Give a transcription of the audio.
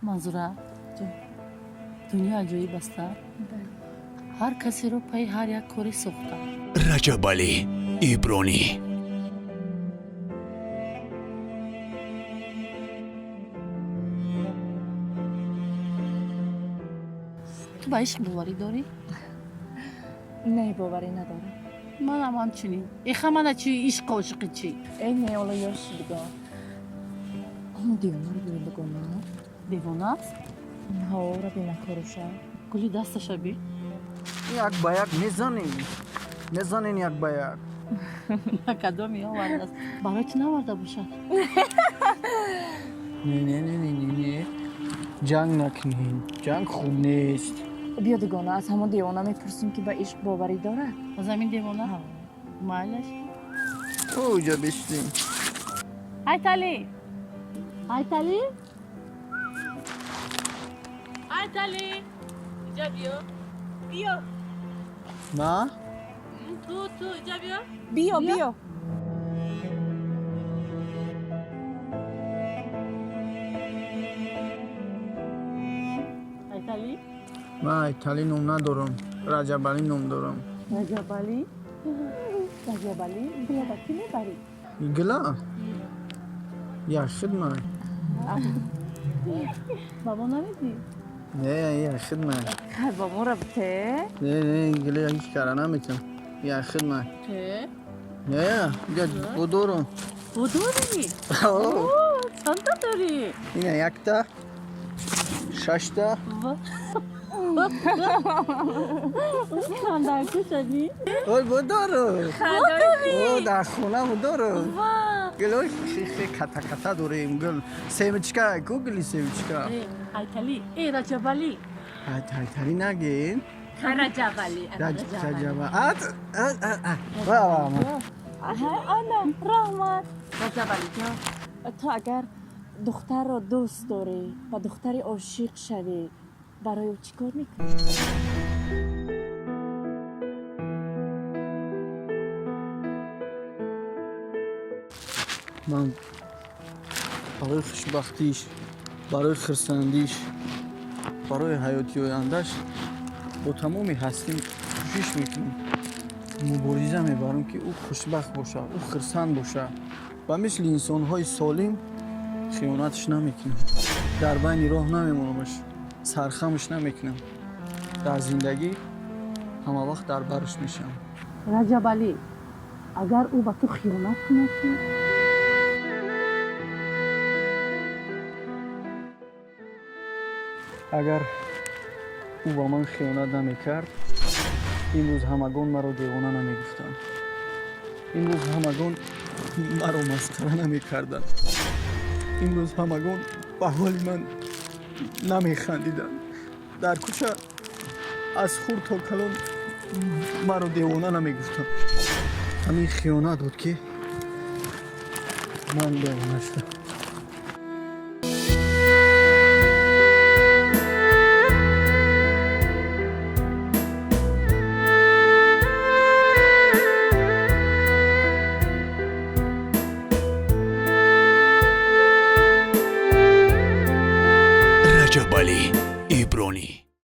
منظورم دنیا جایی بسته هر کسی رو پای هر یک کاری ساخته رجب علی ایبرانی. تو به عشق باوری داری؟ نه باوری ندارم. من هم همچنین ایخه من چی عشق عاشقی چی؟ نه حالا یاش دیگه همون دیوانه رو بریم بگم دیوانه است؟ هوا رو بینه کاروشه گلی دستش بی؟ یک به یک میزنین یک به یک. کدامی آورده است برای چی نورده باشد؟ نه جنگ نکنین، جنگ خوب نیست. بیا دیگه از همون دیوانه میپرسیم که به عشق باوری داره. از همین دیوانه؟ مالش؟ اوجا بشتیم. Айтали! Айтали! Айтали! اینجا بیا. بیا. ما؟ تو اینجا بیا بیا. بیا Айтали! من ایتالی نوم ندارم. رجب علی نوم دارم. رجبالی. رجبالی. بیا با کی میبری؟ گلا؟ یا خدمت. بابا نمیدی؟ نه یا خدمت. خیلی با ما ربطه نه گلا هیچ کار نمیکنم. یا خدمت. چه؟ نه یا بدورم. بودوری؟ چند تا داری؟ اینه یک تا. 6 تا. خاندر که شدی؟ اوی بدورم. او در خونه بدورم. گلوی خیلی کتا داریم گل. سیمچکا کو گلی سیمچکا. Айтали. ای رجبالی. ایتالی نگین. رجبالی. رجب. واه آنا رحمت رجبالی جان. تو اگر دختر رو دوست داری و دختری عاشق شوی برای او چی کار میکنی؟ من برای خوشبختیش، برای خرسندیش، برای حیاتی آیندهش با تمامی هستیم کوشش میکنم. مبارزه میبرم که او خوشبخت باشه، او خرسند باشه و مثل انسان‌های سالم خیانتش نمیکنم. در بین راه نمیمونمش، سرخمش نمیکنم. در زندگی همه وقت در برش میشم. رجبالی. اگر او با تو خیانت کنه چی؟ اگر او با من خیانت نمیکرد امروز همگان مرا دیوانه نمیگفتند. امروز همگان مرا مسخره نمیکردند. امروز همگان به حال من نمیخندیدند. در کوچه از خورد تا کلان مرا دیوانه نمیگفتند. همین خیانت بود که من دیوانه شدم.